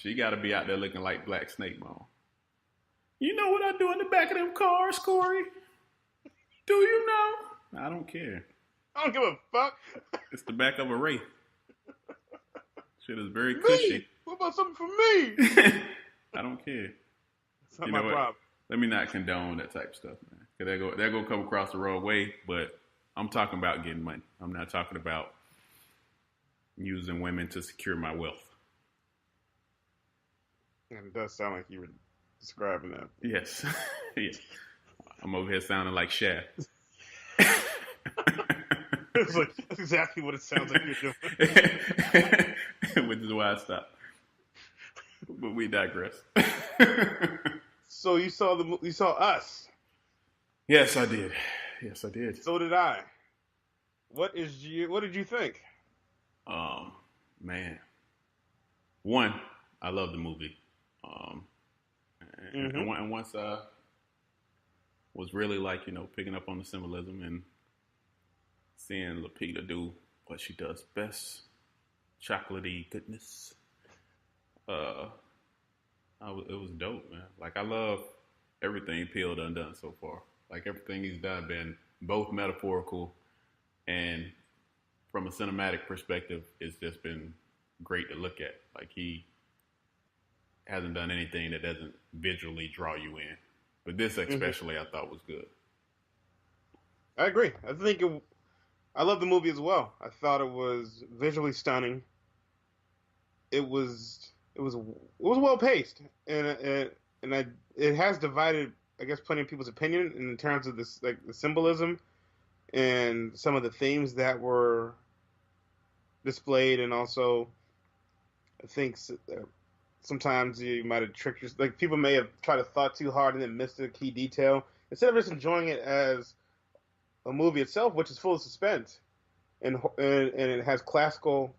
She got to be out there looking like Black Snake Mom. You know what I do in the back of them cars, Corey? Do you know? I don't care. I don't give a fuck. It's the back of a Wraith. Shit is very Me? cushy. What about something for me? I don't care. It's not You my know what? problem. Let me not condone that type of stuff, man. Because they're going to come across the wrong way, but I'm talking about getting money. I'm not talking about using women to secure my wealth. And it does sound like you were describing that. Yes. Yes. I'm over here sounding like Shaft. It's like, that's exactly what it sounds like you're doing. Which is why I stopped. But we digress. So you saw Us. Yes, I did. Yes, I did. So did I. What did you think? Man. One, I love the movie. And once I was really like, picking up on the symbolism and seeing Lupita do what she does best, chocolatey goodness. It was dope, man. Like, I love everything Peele done so far. Like, everything he's done been both metaphorical and from a cinematic perspective, it's just been great to look at. Like, he hasn't done anything that doesn't visually draw you in. But this especially I thought was good. I agree. I love the movie as well. I thought it was visually stunning. It was well paced, and it has divided, I guess, plenty of people's opinion in terms of this, like the symbolism and some of the themes that were displayed, and also I think sometimes you might have tricked like people may have tried to thought too hard and then missed a key detail instead of just enjoying it as a movie itself, which is full of suspense and it has classical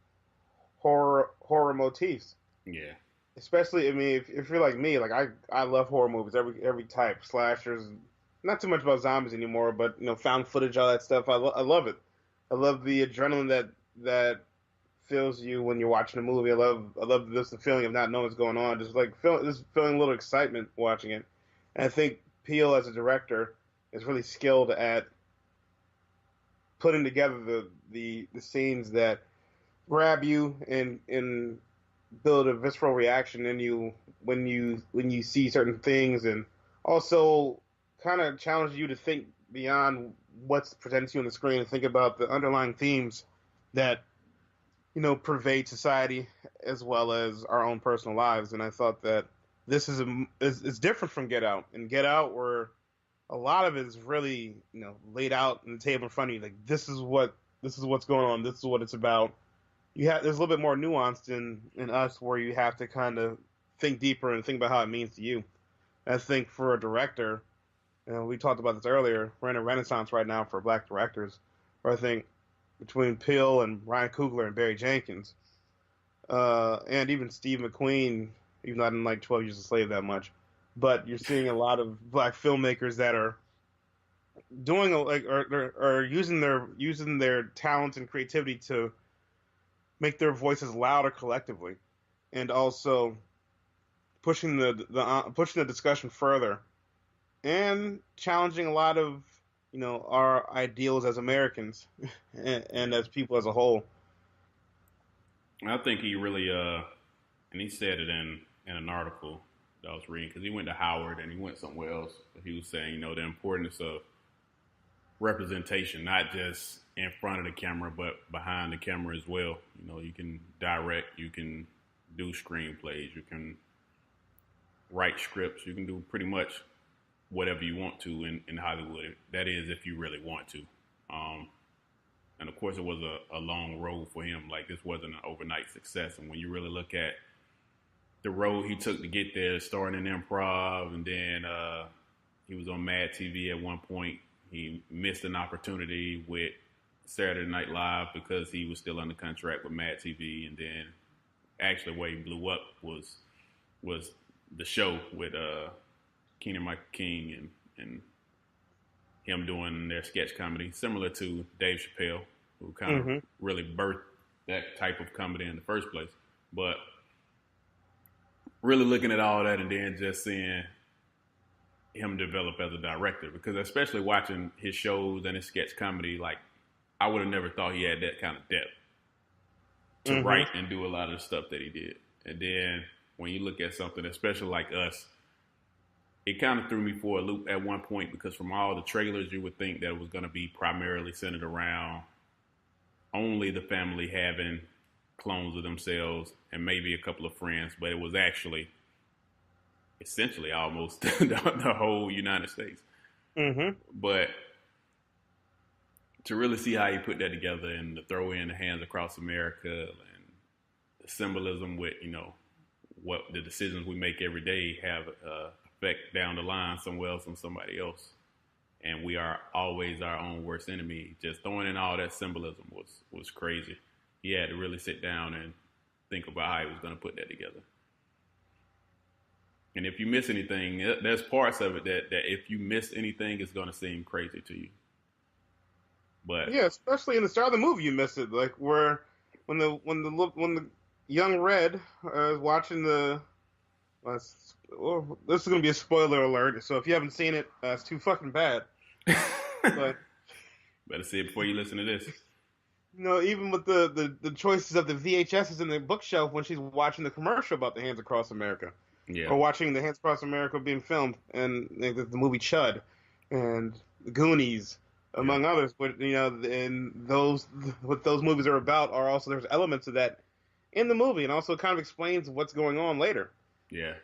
horror motifs. Yeah. Especially, I mean, if you're like me, like I love horror movies, every type, slashers, not too much about zombies anymore, but found footage, all that stuff. I love it. I love the adrenaline that fills you when you're watching a movie. I love this the feeling of not knowing what's going on, just feeling a little excitement watching it. And I think Peele as a director is really skilled at putting together the scenes that grab you and build a visceral reaction in you when you see certain things, and also kind of challenge you to think beyond what's presented to you on the screen and think about the underlying themes that pervade society as well as our own personal lives. And I thought that this is different from Get Out. In Get Out, where a lot of it is really laid out on the table in front of you, like this is what's going on, this is what it's about. There's a little bit more nuanced in Us, where you have to kind of think deeper and think about how it means to you. And I think for a director, we talked about this earlier, we're in a renaissance right now for black directors, where I think between Peele and Ryan Coogler and Barry Jenkins, and even Steve McQueen, even though I didn't like 12 Years a Slave that much, but you're seeing a lot of black filmmakers that are doing or using their talent and creativity to make their voices louder collectively, and also pushing the discussion further and challenging a lot of our ideals as Americans and as people as a whole. I think he really and he said it in an article that I was reading, because he went to Howard and he went somewhere else, but he was saying the importance of representation, not just in front of the camera, but behind the camera as well. You can direct, you can do screenplays, you can write scripts, you can do pretty much whatever you want to in Hollywood. That is, if you really want to. And of course, it was a long road for him. Like, this wasn't an overnight success. And when you really look at the road he took to get there, starting in improv, and then he was on Mad TV at one point. He missed an opportunity with Saturday Night Live because he was still under contract with Mad TV, and then actually where he blew up was the show with Keegan Michael Key and him doing their sketch comedy, similar to Dave Chappelle, who kind of really birthed that type of comedy in the first place. But really looking at all that and then just seeing him develop as a director, because especially watching his shows and his sketch comedy, like I would have never thought he had that kind of depth to write and do a lot of the stuff that he did. And then when you look at something, especially like Us, it kind of threw me for a loop at one point, because from all the trailers, you would think that it was going to be primarily centered around only the family having clones of themselves and maybe a couple of friends, but it was actually essentially almost the whole United States. But to really see how he put that together and to throw in the Hands Across America and the symbolism with, you know, what the decisions we make every day have effect down the line somewhere else on somebody else. And we are always our own worst enemy. Just throwing in all that symbolism was crazy. He had to really sit down and think about how he was going to put that together. And if you miss anything, there's parts of it that if you miss anything, it's going to seem crazy to you. But yeah, especially in the start of the movie, you miss it. Like where when the young Red is watching the. Well, this is going to be a spoiler alert, so if you haven't seen it, it's too fucking bad. But better see it before you listen to this. You know, even with the choices of the VHSs in the bookshelf when she's watching the commercial about the Hands Across America. Yeah. Or watching the Hands Across America being filmed, and the movie Chud, and the Goonies, among others. But you know, and what those movies are about are also, there's elements of that in the movie, and also kind of explains what's going on later. Yeah.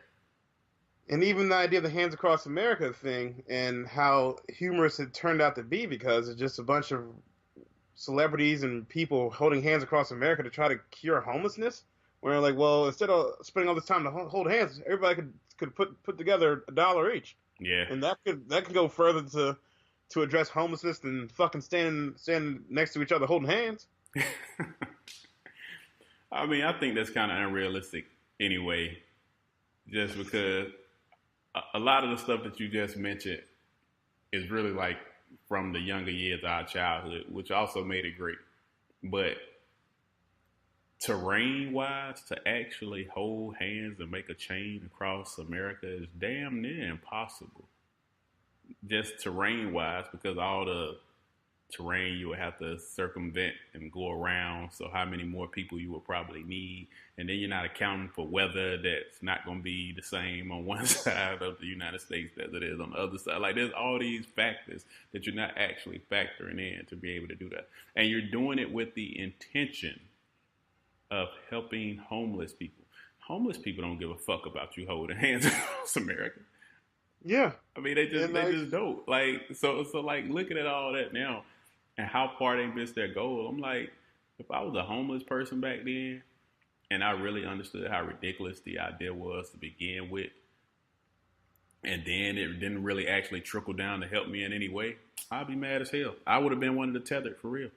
And even the idea of the Hands Across America thing and how humorous it turned out to be, because it's just a bunch of celebrities and people holding hands across America to try to cure homelessness. Where like, well, instead of spending all this time to hold hands, everybody could put together $1 each. Yeah. And that could go further to address homelessness than fucking standing next to each other holding hands. I mean, I think that's kind of unrealistic anyway, just because a lot of the stuff that you just mentioned is really like from the younger years of our childhood, which also made it great. But terrain-wise, to actually hold hands and make a chain across America is damn near impossible. Just terrain-wise, because all the terrain you would have to circumvent and go around, so how many more people you would probably need. And then you're not accounting for weather that's not going to be the same on one side of the United States as it is on the other side. Like, there's all these factors that you're not actually factoring in to be able to do that. And you're doing it with the intention of helping homeless people. Homeless people don't give a fuck about you holding hands across America. Yeah. I mean, they just don't. Like, so like, looking at all that now and how far they missed their goal, I'm like, if I was a homeless person back then and I really understood how ridiculous the idea was to begin with, and then it didn't really actually trickle down to help me in any way, I'd be mad as hell. I would have been one of the tethered, for real.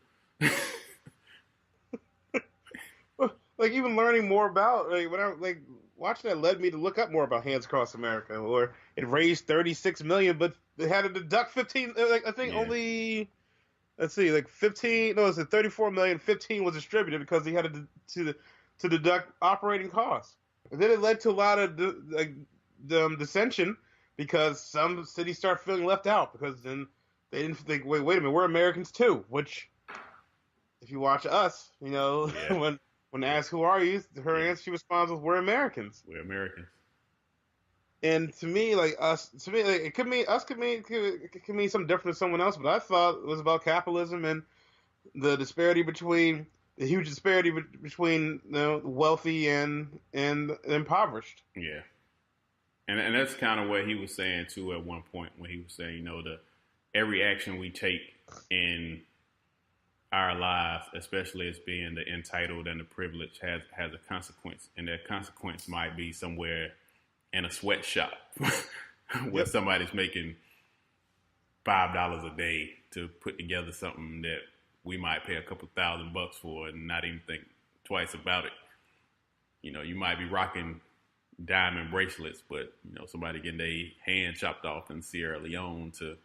Like, even learning more about, watching that led me to look up more about Hands Across America, where it raised $36 million, but they had to deduct 15. Like, I think only, let's see, like 15. No, it was $34 million. 15 was distributed because he had to deduct operating costs. And then it led to a lot of dissension, because some cities start feeling left out, because then they didn't think, wait a minute, we're Americans too. Which, if you watch Us, you know, when asked who are you, her answer, she responds with, "We're Americans." We're Americans. And to me, like us, it could mean us, could mean something different to someone else. But I thought it was about capitalism and the huge disparity between the wealthy and the impoverished. Yeah, and that's kind of what he was saying too at one point, when he was saying, you know, every action we take in our lives, especially as being the entitled and the privileged, has a consequence, and that consequence might be somewhere in a sweatshop where somebody's making $5 a day to put together something that we might pay a couple $1,000 for and not even think twice about it. You know, you might be rocking diamond bracelets, but you know, somebody getting their hand chopped off in Sierra Leone to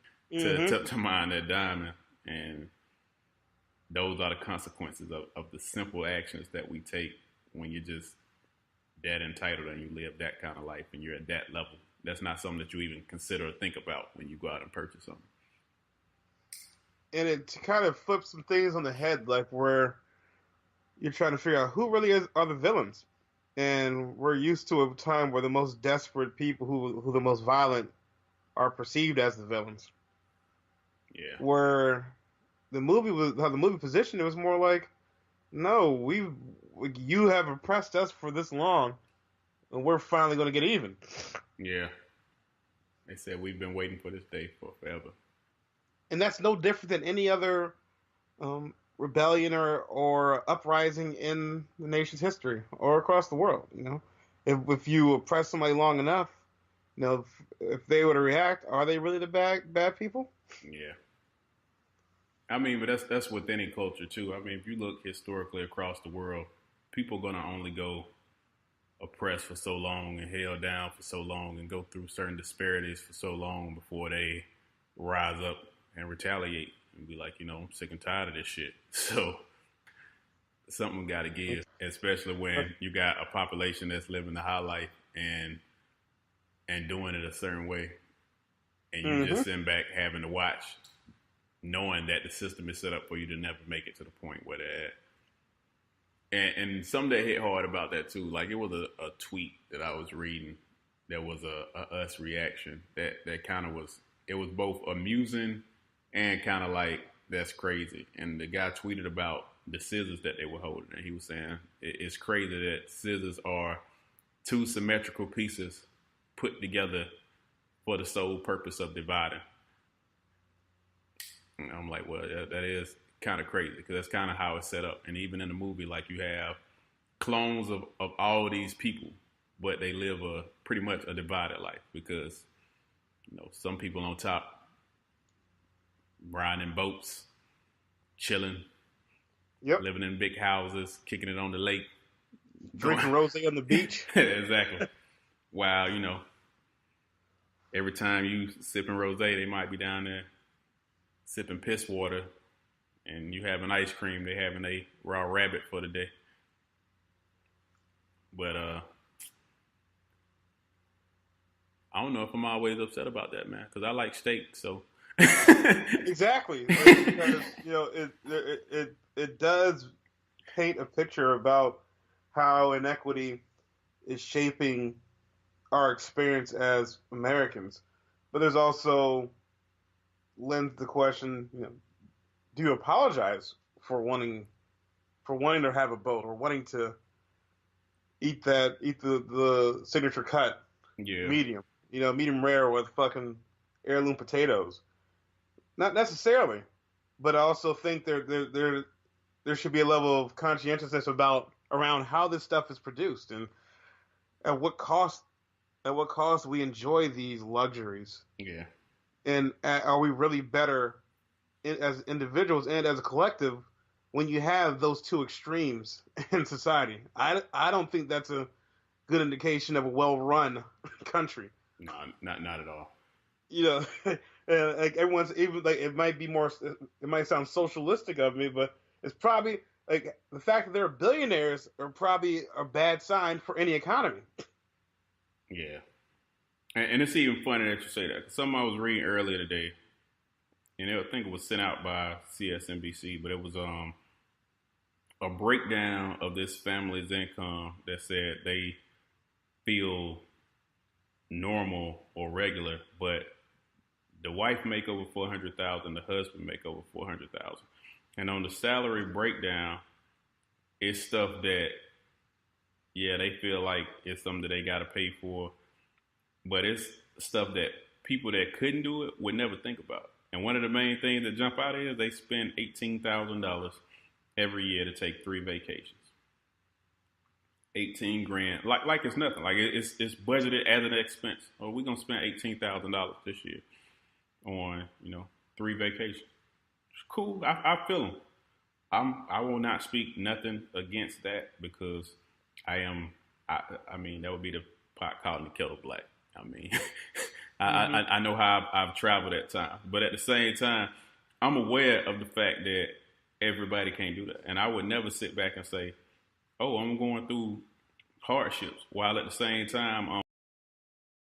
mine that diamond. And those are the consequences of the simple actions that we take when you're just that entitled and you live that kind of life and you're at that level. That's not something that you even consider or think about when you go out and purchase something. And it kind of flips some things on the head, like where you're trying to figure out who really are the villains. And we're used to a time where the most desperate people, who the most violent, are perceived as the villains. Yeah. Where how the movie positioned, it was more like, no, you have oppressed us for this long, and we're finally going to get even. Yeah. They said we've been waiting for this day for forever. And that's no different than any other rebellion or uprising in the nation's history or across the world. You know, if you oppress somebody long enough, you know, if they were to react, are they really the bad people? Yeah. I mean, but that's with any culture too. I mean, if you look historically across the world, people are gonna only go oppressed for so long and held down for so long and go through certain disparities for so long before they rise up and retaliate and be like, I'm sick and tired of this shit. So something got to give, especially when you got a population that's living the high life and doing it a certain way, and you just sitting back having to watch, knowing that the system is set up for you to never make it to the point where they're at. And something that hit hard about that too, like it was a tweet that I was reading. There was a us reaction that kind of was, it was both amusing and kind of like, that's crazy. And the guy tweeted about the scissors that they were holding, and he was saying it's crazy that scissors are two symmetrical pieces put together for the sole purpose of dividing. And I'm like, well, that is kind of crazy, because that's kind of how it's set up. And even in the movie, like, you have clones of all these people, but they live pretty much a divided life, because some people on top riding in boats, chilling, living in big houses, kicking it on the lake, drinking rosé on the beach. Exactly. While every time you sipping rosé, they might be down there sipping piss water, and you having ice cream, they having a raw rabbit for the day. But I don't know if I'm always upset about that, man, because I like steak. So exactly, because it does paint a picture about how inequity is shaping our experience as Americans. But there's also lends the question, do you apologize for wanting to have a boat, or wanting to eat the signature cut, medium, medium rare with fucking heirloom potatoes? Not necessarily, but I also think there should be a level of conscientiousness around how this stuff is produced, and at what cost we enjoy these luxuries. Yeah. And are we really better as individuals and as a collective when you have those two extremes in society? I don't think that's a good indication of a well-run country. No, not at all. Like everyone's, even like it might sound socialistic of me, but it's probably like the fact that they're billionaires are probably a bad sign for any economy. Yeah. And it's even funny that you say that, because something I was reading earlier today, and I think it was sent out by CSNBC, but it was a breakdown of this family's income that said they feel normal or regular, but the wife make over $400,000, the husband make over $400,000, and on the salary breakdown, it's stuff that, they feel like it's something that they got to pay for, but it's stuff that people that couldn't do it would never think about. And one of the main things that jump out is they spend $18,000 every year to take 3 vacations. 18 grand, like it's nothing. Like it's budgeted as an expense. Oh, we're gonna spend $18,000 this year on 3 vacations. It's cool. I feel them. I will not speak nothing against that, because I mean that would be the pot calling the kettle black. I mean, I know how I've traveled at times, but at the same time, I'm aware of the fact that everybody can't do that. And I would never sit back and say, oh, I'm going through hardships, while at the same time